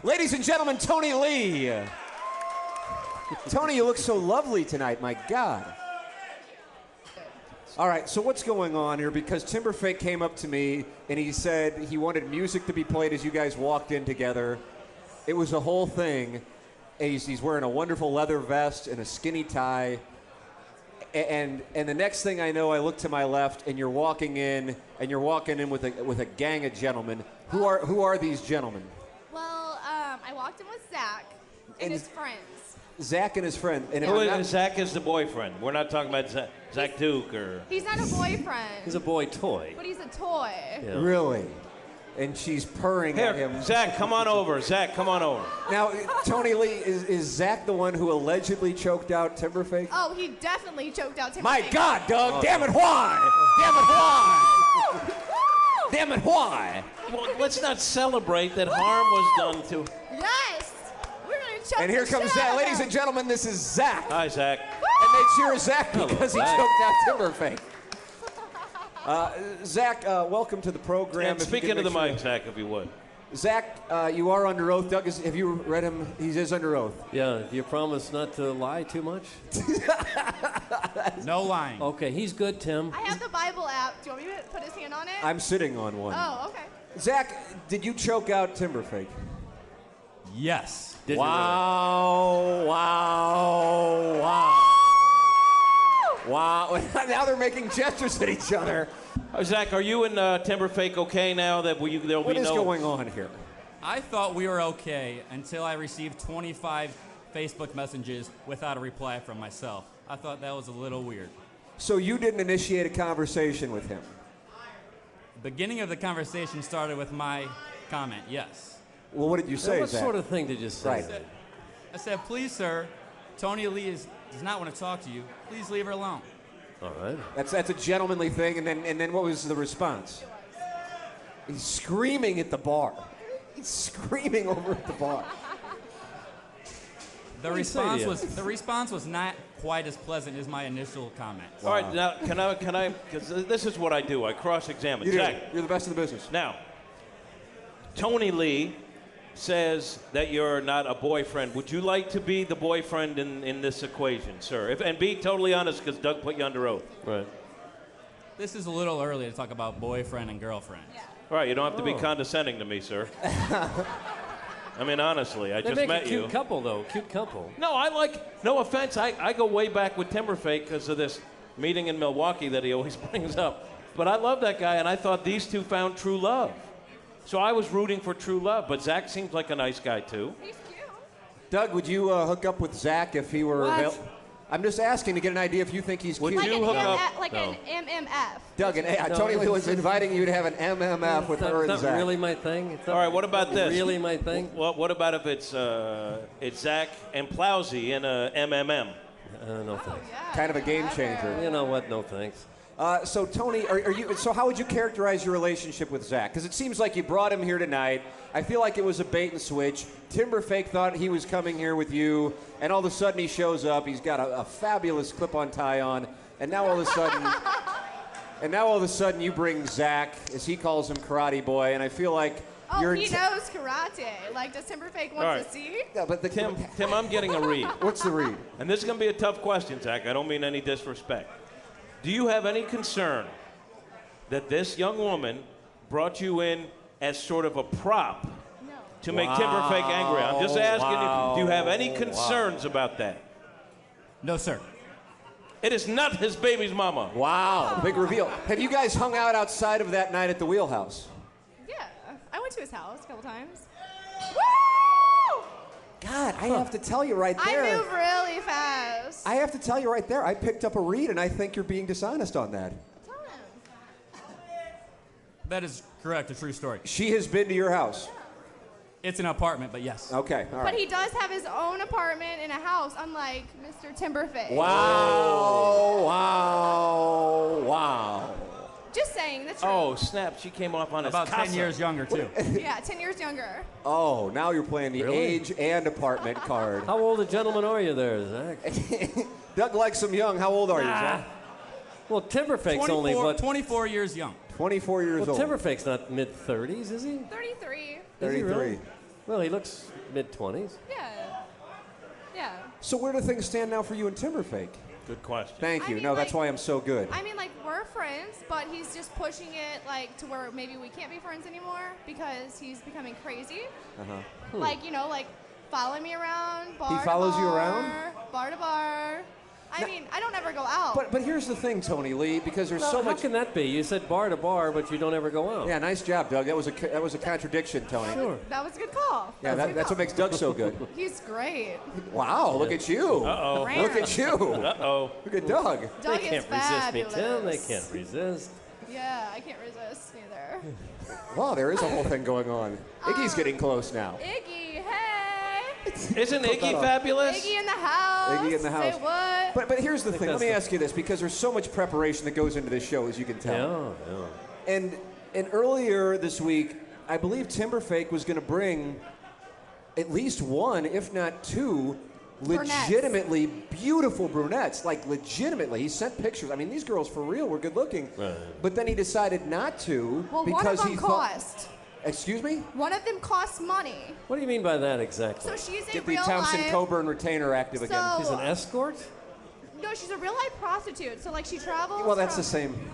Ladies and gentlemen, Toni Lee. Toni, you look so lovely tonight, my God. All right, so what's going on here? Because Timberfake came up to me and he said he wanted music to be played as you guys walked in together. It was a whole thing. He's wearing a wonderful leather vest and a skinny tie. And the next thing I know, I look to my left and you're walking in with a gang of gentlemen. Who are these gentlemen? Well, I walked in with Zach and his friends. Zach and his friend. And Zach is the boyfriend. We're not talking about Zach Duke or... He's not a boyfriend. He's a boy toy. But he's a toy. Yeah. Really? And she's purring at him. Zach, come on over. Zach, come on over. Now, Toni Lee, is Zach the one who allegedly choked out Timberfake? Oh, he definitely choked out Timberfake. My God, Doug! Oh, damn it, why? Damn it, why? Damn it, why? Well, let's not celebrate that harm was done to... Yes! We're gonna choke And here comes Zach. Ladies and gentlemen, this is Zach. Hi, Zach. And they cheer Zach because he choked out Timberfake. Zach, welcome to the program. And speak into the mic, Zach, if you would. Zach, you are under oath. Doug, have you read him? He is under oath. Yeah, do you promise not to lie too much? No lying. Okay, he's good, Tim. I have the Bible app. Do you want me to put his hand on it? I'm sitting on one. Oh, okay. Zach, did you choke out Timberfake? Yes. Did wow, wow, wow. Wow. Now they're making gestures at each other. Zach, are you and Timberfake okay now that there'll be no... What is going on here? I thought we were okay until I received 25 Facebook messages without a reply from myself. I thought that was a little weird. So you didn't initiate a conversation with him? The beginning of the conversation started with my comment, yes. Well, what did you say, What Zach? sort of thing did you say? Right. I said, please, sir, Toni Lee does not want to talk to you. Please leave her alone. All right. That's a gentlemanly thing. And then what was the response? He's screaming at the bar. He's screaming over at the bar. The response was not quite as pleasant as my initial comment. Wow. All right, now can I? Because this is what I do. I cross-examine. You're Zach, the best in the business. Now, Toni Lee says that you're not a boyfriend. Would you like to be the boyfriend in this equation, sir? And be totally honest, because Doug put you under oath. Right. This is a little early to talk about boyfriend and girlfriend. Yeah. All right, you don't have to be condescending to me, sir. I mean, honestly, I just met you. They make a cute couple, though. Cute couple. No, no offense, I go way back with Timberfake because of this meeting in Milwaukee that he always brings up. But I love that guy, and I thought these two found true love. So I was rooting for true love, but Zach seems like a nice guy, too. He's cute. Doug, would you hook up with Zach if he were available? I'm just asking to get an idea if you think he's cute. Would you hook up? Like an MMF. Doug, Toni Lee was inviting you to have an MMF with her and It's Zach. not really my thing. All right, what about this? Really my thing? What about if it's Zach and Plowsy in a MMM? No thanks. Yeah, Kind of a game changer. You know what? No thanks. So Toni, so how would you characterize your relationship with Zach? Because it seems like you brought him here tonight. I feel like it was a bait and switch. Timberfake thought he was coming here with you, and all of a sudden he shows up. He's got a fabulous clip-on tie on, and now all of a sudden, you bring Zach, as he calls him, Karate Boy, and I feel like he knows karate. Like, does Timberfake want to see? Yeah, but Tim, I'm getting a read. What's the read? And this is going to be a tough question, Zach. I don't mean any disrespect. Do you have any concern that this young woman brought you in as sort of a prop to make Timberfake angry? I'm just asking you, do you have any concerns about that? No, sir. It is not his baby's mama. Wow, big reveal. Have you guys hung out outside of that night at the Wheelhouse? Yeah. I went to his house a couple times. God, I have to tell you right there. I move really fast. I have to tell you right there, I picked up a read, and I think you're being dishonest on that. Tell him. That is correct, a true story. She has been to your house. It's an apartment, but yes. Okay, all right. But he does have his own apartment and a house, unlike Mr. Timberfake. Wow, wow, wow. Just saying, that's true. Oh, snap. She came off on his About 10 casa. years younger, too. Yeah, 10 years younger. Oh, now you're playing the age and apartment card. How old a gentleman are you there, Zach? Doug likes them young. How old are you, Zach? Well, Timberfake's only what? 24 years young. 24 years Well, old. Timberfake's not mid-30s, is he? 33. Is he 33. really? Well, he looks mid-20s. Yeah. Yeah. So where do things stand now for you and Timberfake? Good question. Thank you. I mean, That's why I'm so good. I mean, like, we're friends, but he's just pushing it, like, to where maybe we can't be friends anymore because he's becoming crazy. Like, you know, like, following me around, bar He follows to you bar, around? bar to bar. I mean, I don't ever go out. But here's the thing, Toni Lee, because there's Well, so how much. can that be? You said bar to bar, but you don't ever go out. Yeah, nice job, Doug. That was a contradiction, Tony. Sure. That was a good call. Yeah, That was a good that's what call. makes Doug so good. He's great. Wow, look at you. Uh-oh. Look at you. Uh-oh. Look at Doug. Doug They is can't resist me, fabulous. Tim. They can't resist. Yeah, I can't resist either. Wow, there is a whole thing going on. Iggy's getting close now. Iggy, hey! Isn't Put that Iggy on. fabulous? Iggy in the house. Iggy in the house. Say what? But here's the thing. Let that's me the- ask you this, because there's so much preparation that goes into this show, as you can tell. Yeah. And earlier this week, I believe Timberfake was going to bring at least one, if not two, Brunettes. legitimately beautiful brunettes. Like legitimately, he sent pictures. I mean, these girls for real were good looking. Right. But then he decided not to Well, because one of them he thought. cost. Excuse me? One of them costs money. What do you mean by that exactly? So she's a Get the real Thompson life. Coburn retainer active again. So- She's an escort? No, she's a real life prostitute. So like she travels. Well, that's from, the same.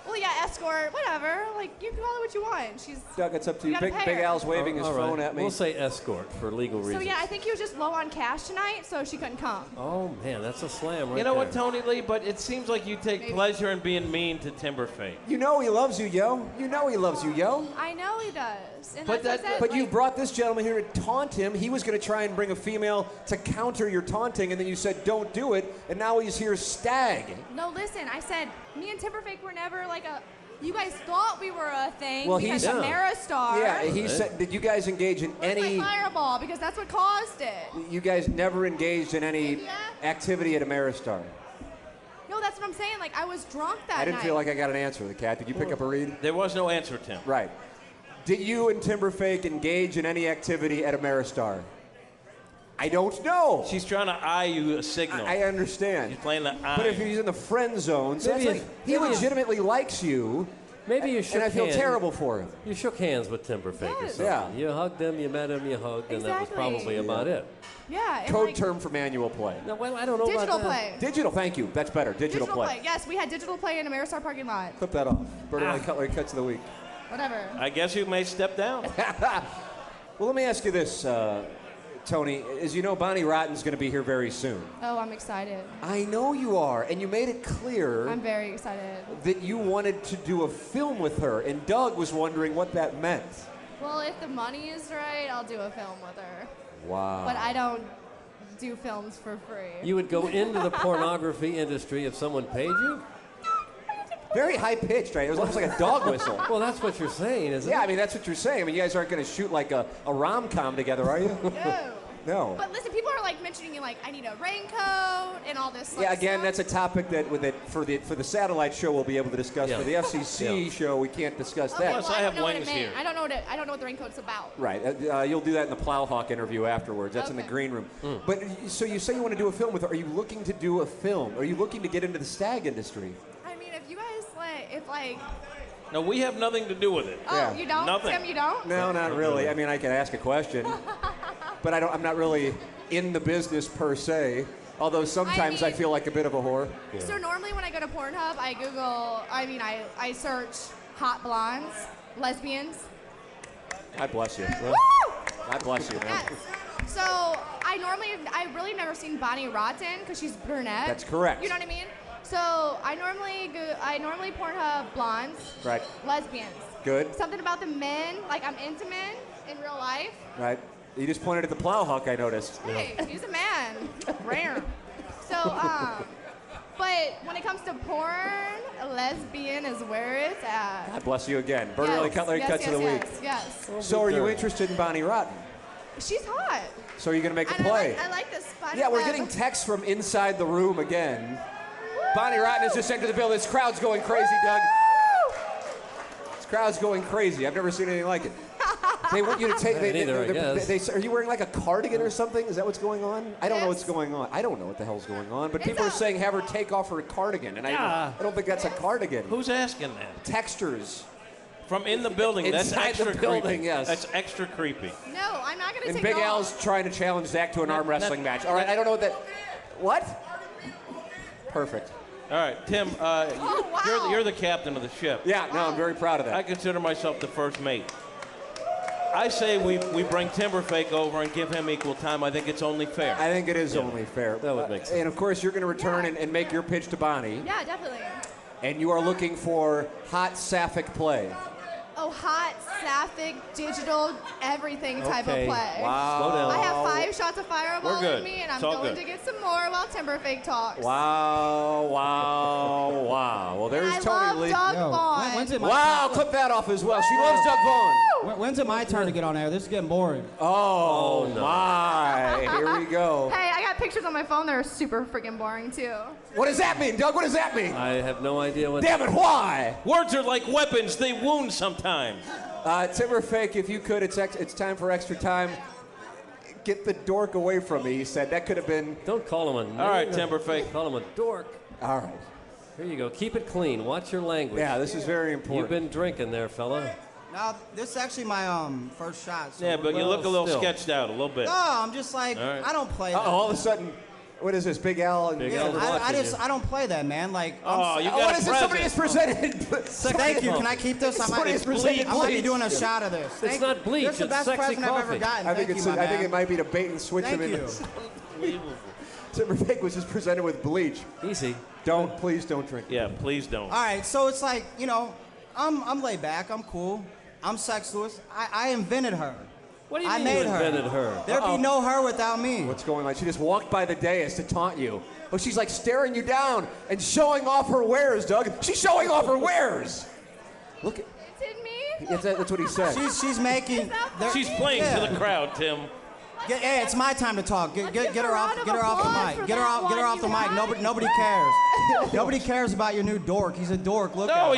Well, yeah, escort, whatever. Like you can call it what you want. She's. Doug, it's up to you. gotta Big, pay Big her. Al's waving his All right. phone at me. We'll say escort for legal So reasons. yeah, I think he was just low on cash tonight, so she couldn't come. Oh, man, that's a slam right You know what, there. Toni Lee? But it seems like you take Maybe. pleasure in being mean to Timberfake. You know he loves you, yo. You know he loves you, yo. I know he does. And But that's what I said, But you like- brought this gentleman here to taunt him. He was going to try and bring a female to counter your taunting, and then you said, don't do it, and now he's here stag. No, listen. I said me and Timberfake were never like a. You guys thought we were a thing Well, because he's- of Ameristar. Yeah, he Right. said, did you guys engage in Where's any, my fireball? Because that's what caused it. you guys never engaged in any Yeah. activity at Ameristar? No, that's what I'm saying. Like I was drunk that I didn't night. feel like I got an answer, the cat. Did you pick up a read? There was no answer, Tim. Right. Did you and Timberfake engage in any activity at Ameristar? I don't know. She's trying to eye you a signal. I understand. She's playing the eye. But if he's in the friend zone, so Maybe that's like, he maybe legitimately likes you, Maybe you shook and I feel hands. terrible for him. You shook hands with Timberfake or Yes. something. Yeah. You hugged him, you met him, you hugged, and that was Exactly. probably about it. Yeah. And Code like, term for manual play. No, well, I don't know Digital about that. play. Digital, thank you. That's better. Digital, play. Yes, we had digital play in Ameristar parking lot. Clip that off. Burley Cutlery Cuts of the Week. Whatever. I guess you may step down. Well, let me ask you this, Tony. As you know, Bonnie Rotten's going to be here very soon. Oh, I'm excited. I know you are, and you made it clear I'm very excited. that you wanted to do a film with her, and Doug was wondering what that meant. Well, if the money is right, I'll do a film with her. Wow. But I don't do films for free. You would go into the pornography industry if someone paid you? Very high pitched, right? It was almost like a dog whistle. Well, that's what you're saying, isn't Yeah, it? I mean, that's what you're saying. I mean, you guys aren't going to shoot like a rom-com together, are you? No. No. But listen, people are like mentioning like I need a raincoat and all this. Yeah, like, again, stuff. that's a topic that for the satellite show we'll be able to discuss. Yeah. For the FCC Yeah. show, we can't discuss Okay, that. Plus, well, I have don't know what it wings meant. here. I don't know what the raincoat's about. Right. You'll do that in the Plowhawk interview afterwards. That's in the Okay. green room. But so you say you want to do a film with her. Are you looking to do a film? Are you looking to get into the stag industry? I mean, if you guys like, No, we have nothing to do with it. oh, Yeah. you don't, Nothing. Tim, you don't. No, not really. I mean, I can ask a question, but I'm not really in the business per se. Although sometimes I mean- feel like a bit of a whore. So normally when I go to Pornhub, I search hot blondes, lesbians. God bless you. Woo! God bless you, man. Yes. So I really have never seen Bonnie Rotten because she's brunette. That's correct. You know what I mean? So I normally Pornhub blondes, Right. lesbians. Good. Something about the men, like I'm into men in real life. Right. You just pointed at the Plowhawk, I noticed. Hey, he's a man. Rare. So, but when it comes to porn, a lesbian is where it's at. God bless you again. Burley Cutlery yes, Cuts yes, of the yes, Week. yes. So are you interested in Bonnie Rotten? She's hot. So are you going to make a And play? I like this spider Yeah, we're web. getting texts from inside the room again. Bonnie Rotten has just entered the building. This crowd's going crazy, Doug. This crowd's going crazy. I've never seen anything like it. They want you to take. Neither, I guess. Are you wearing like a cardigan or something? Is that what's going on? I don't know what's Yes. going on. I don't know what the hell's going on. But It's people are a- saying have her take off her cardigan, and I don't think that's a cardigan. Who's asking that? Textures. From in the building. That's Inside extra the building, creepy. yes. That's extra creepy. No, I'm not gonna And take Big it off. Al's trying to challenge Zach to an arm wrestling match. All right, I don't know what that. What? Perfect. All right, Tim, wow. you're the captain of the ship. Yeah, no, I'm very proud of that. I consider myself the first mate. I say we bring Timberfake over and give him equal time. I think it's only fair. I think it is only fair. That would make sense. And of course, you're going to return and make your pitch to Bonnie. Yeah, definitely. And you are looking for hot sapphic play. Oh, hot, sapphic, digital, everything type of Okay. play. Wow. Slow down. I have 5 shots of fireball We're good. in me, and I'm It's all going good. to get some more while Timberfake talks. Wow, wow, wow. Well, there's I Toni love Lee. Doug Yo, Vaughn. when's it my Wow, clip that off as well. She loves Doug Vaughn. When's it my turn to get on air? This is getting boring. Oh, my. Here we go. Hey, I got pictures on my phone that are super freaking boring, too. What does that mean, Doug? What does that mean? I have no idea what. Damn it, why? Words are like weapons. They wound sometimes. Timberfake, if you could, it's time for extra time. Get the dork away from me, he said. That could have been. Don't call him a name. All right, Timberfake. Call him a dork. All right. Here you go. Keep it clean. Watch your language. Yeah, this is very important. You've been drinking there, fella. Now, this is actually my first shot. So Yeah, but you look a little still. sketched out, a little bit. no, I'm just like, All right. I don't play that. All of a sudden, what is this, Big Al? And Big Yeah, Al. I don't play that, man. Like, Oh, you got what a is this? Somebody has present. presented. thank you. Can I keep this? I Somebody might, has presented I might be bleach. doing a shot of this. Thank not you. bleach, This is the it's best sexy present I've ever coffee. gotten. I think Thank it's. you, my I think man. it might be to bait and switch Thank him you. in. Timberfake was just presented with bleach. Easy. Please don't drink. Yeah, please don't. All right, so it's like, you know, I'm laid back. I'm cool. I'm Sex Lewis. I invented her. What do you I mean made you her. invented her? There'd be no her without me. What's going on? She just walked by the dais to taunt you. Oh, she's like staring you down and showing off her wares, Doug. She's showing off her wares. Look at. It's in me? That's what he said. She's making. She's playing to the crowd, Tim. Hey, it's my time to talk. Get give her a off. round of Get her off the applause mic. for Get her that off. Get her one, off the you mic. guys. Nobody cares. Nobody cares about your new dork. He's a dork. Look No, at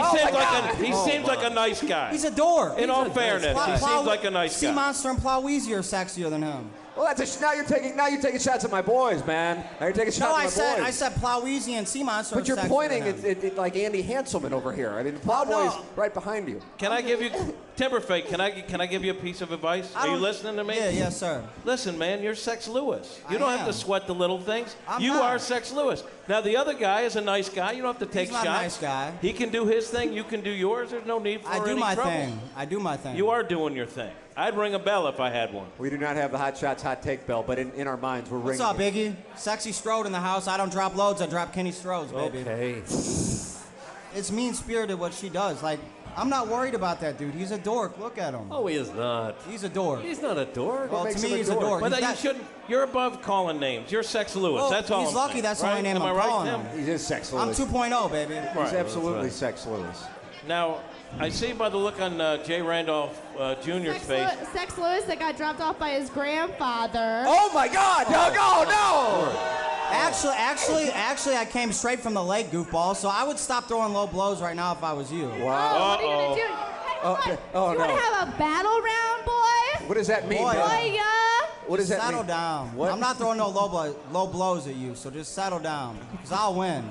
him. he seems like a nice guy. He's a dork. In all fairness, he seems like a nice Sea guy. Monster and Plowweezy are sexier than him. Well, now you're taking shots at my boys, man. Now you're taking shots No, at my boys. I said Plowweezy and Sea Monster. But are you're sexier pointing than him. at like Andy Hanselman over here. I mean, Plowboy's no. right behind you. Can I give you, Timberfake, can I give you a piece of advice? I Are you don't- listening to me? Yeah, yes, sir. Listen, man, you're Sex Lewis. You I don't have to am. sweat the little things. I'm You not. are Sex Lewis. Now, the other guy is a nice guy. You don't have to take He's not a shots. nice guy. He can do his thing. You can do yours. There's no need for I do any my trouble. thing. I do my thing. You are doing your thing. I'd ring a bell if I had one. We do not have the Hot Shots Hot Take bell, but in our minds, we're What's ringing up, it. Biggie? Sexy Strode in the house. I don't drop loads. I drop Kenny Strodes, baby. Okay. It's mean-spirited what she does. Like, I'm not worried about that dude. He's a dork. Look at him. Oh, he is not. He's a dork. He's not a dork. Well, makes to him me, a he's a dork? dork. But He's you got- shouldn't. You're above calling names. You're Sex Lewis. Well, That's all. he's I'm lucky saying, that's the only right? name Am I I'm right, calling Tim? him. He is Sex I'm Lewis. 2.0, baby. He's absolutely right. Sex Lewis. Now, I see by the look on Jay Randolph Jr.'s face. Sex Lewis that got dropped off by his grandfather. Oh my God, Doug! Oh no! Actually, I came straight from the lake, goofball. So I would stop throwing low blows right now if I was you. Oh, what are you gonna do? Hey, oh, you no. wanna have a battle round, boy? What does that mean? Boy, Doug? Boy, yeah. What does that Settle mean? down. What? I'm not throwing no low blows at you, so just settle down, because I'll win.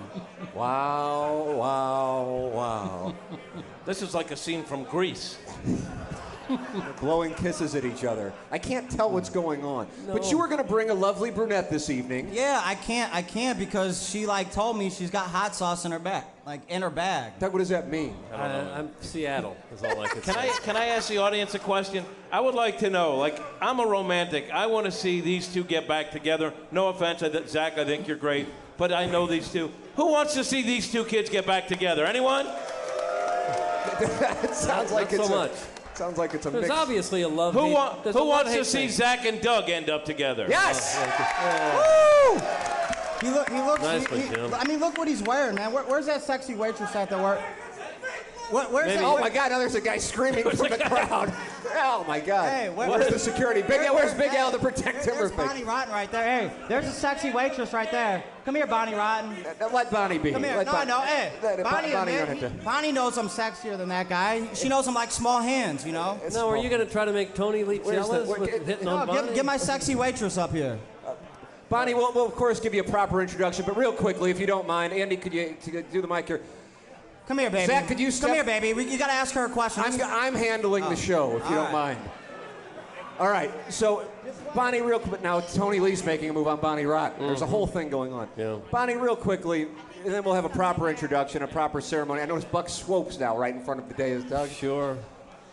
Wow! Wow! Wow! This is like a scene from Grease. Blowing kisses at each other. I can't tell what's going on. But you were going to bring a lovely brunette this evening. Yeah, I can't because she like told me she's got hot sauce in her bag, like in her bag. Doug, what does that mean? I'm Seattle, is all I can Can say. I ask the audience a question? I would like to know, like, I'm a romantic. I want to see these two get back together. No offense, Zach, I think you're great, but I know these two. Who wants to see these two kids get back together? Anyone? It sounds like Not it's so a, much. sounds like it's a There's mix. obviously a love. Who, hate- there's a who wants to love-hate see thing. Zach and Doug end up together? Yes. He looks. Nicely, Jim. I mean, look what he's wearing, man. Where's that sexy waitress at that work? Where's Maybe- that? Oh my God! Now there's a guy screaming from the crowd. Oh my God! Hey, where's the security? Where's Big Al to protect There's Timberfake? Bonnie Rotten right there. Hey, there's a sexy waitress right there. Come here, Bonnie Rotten. Let Bonnie be. Come here. Let No, Bonnie- no, hey. Bonnie, Bonnie man, don't have to. Bonnie knows I'm sexier than that guy. She knows I'm like small hands, you know? No, are you going to try to make Toni Lee Where's the- jealous where- with hitting No, on Bonnie? get my sexy waitress up here. Bonnie, we'll of course give you a proper introduction, but real quickly, if you don't mind, Andy, could you do the mic here? Come here, baby. Zach, could you step? Come here, baby. You got to ask her a question. I'm handling the show, if you don't mind. All right, so Bonnie, real quick. Now Toni Lee's making a move on Bonnie Rotten. There's a whole thing going on. Yeah. Bonnie, real quickly, and then we'll have a proper introduction, a proper ceremony. I notice Buck Swope's now right in front of the dais, Doug. Sure.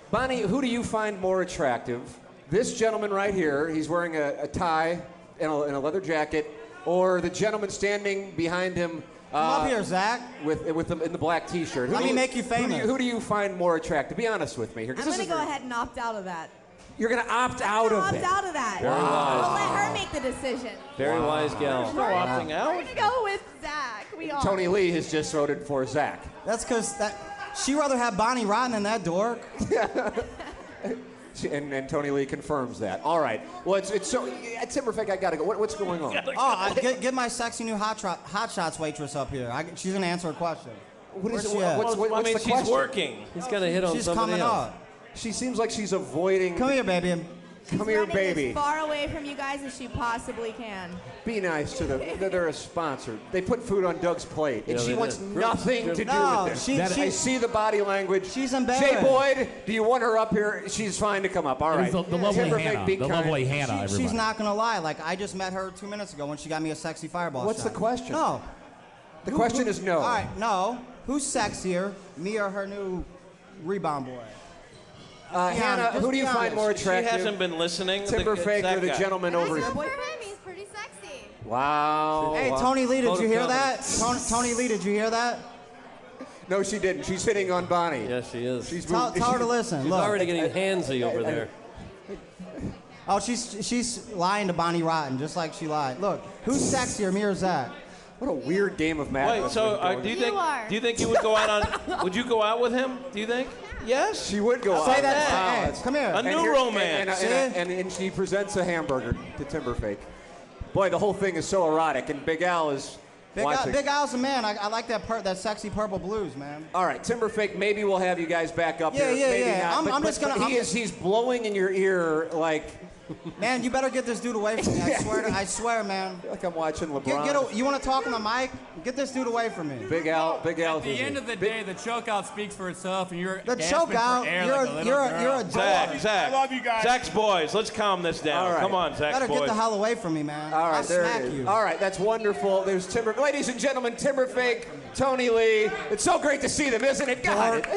Bonnie, who do you find more attractive? This gentleman right here, he's wearing a tie and a leather jacket, or the gentleman standing behind him? Come up here, Zach. With in the black T-shirt. Let me make you famous. Who do you find more attractive? Be honest with me here. I'm going to go ahead and opt out of that. You're going to opt out of it. Opt out of that. Very wise. We'll let her make the decision. Very wise gal. No opting out. We're gonna go with Zach. We all. Toni Lee has just voted for Zach. That's because she'd rather have Bonnie Rotten than that dork. And Toni Lee confirms that. All right. Well, it's so at Timberfake, I gotta go. What's going on? Get my sexy new hot shots waitress up here. She's gonna answer a question. What's I mean, the she's question? working. He's got to hit on She's somebody coming else. up. She seems like she's avoiding. Come here, baby. Come here, Running baby. as far away from you guys as she possibly can. Be nice to them. They're a sponsor. They put food on Doug's plate, and Yeah, she they wants did. nothing to do No, with this. she- I see the body language. She's embarrassed. Jay Boyd, do you want her up here? She's fine to come up. All right. The lovely Timberfake, Hannah. be The kind. lovely Hannah, everybody. She's not gonna lie. Like I just met her 2 minutes ago when she got me a sexy fireball What's shot. the question? No. The question is no. All right, no. Who's sexier, me or her new rebound boy? Hannah, honest, who do you just be find more honest. She attractive? hasn't been listening. Timberfake That or the guy. gentleman over Good here? for him. He's pretty sexy. Wow. Hey, Wow. Toni Lee, did Vote you of hear confidence. that? Toni Lee, did you hear that? No, she didn't. She's hitting on Bonnie. Yes, she is. She's Tell moved- her to listen. She's Look. already getting handsy over there. Oh, she's lying to Bonnie Rotten, just like she lied. Look, who's sexier, me or Zach? What a weird game of math. Wait, so do you think? You are. Do you think you would go out on? Would you go out with him? Do you think? Yes. She would go Say out. that. Wow, Hey, come here. A And new here- romance. And she presents a hamburger to Timberfake. Boy, the whole thing is so erotic, and Big Al is watching. Big Al's a man. I like that sexy purple blues, man. All right, Timberfake, maybe we'll have you guys back up Yeah, here. yeah, Maybe yeah. not, I'm but just gonna- he's blowing in your ear like Man, you better get this dude away from me. I swear, man. I'm watching LeBron. You want to talk on the mic? Get this dude away from me. Big Al. At the end of the day, the chokeout speaks for itself, and you're The gasping chokeout, for air you're like a little girl. a dog. Zach. I love you guys. Zach's boys. Let's calm this down. All right. Come on, Zach's Better boys. get the hell away from me, man. All right, I'll there smack it is. you. All right, that's wonderful. There's Ladies and gentlemen, Timberfake, Toni Lee. It's so great to see them, isn't it? God.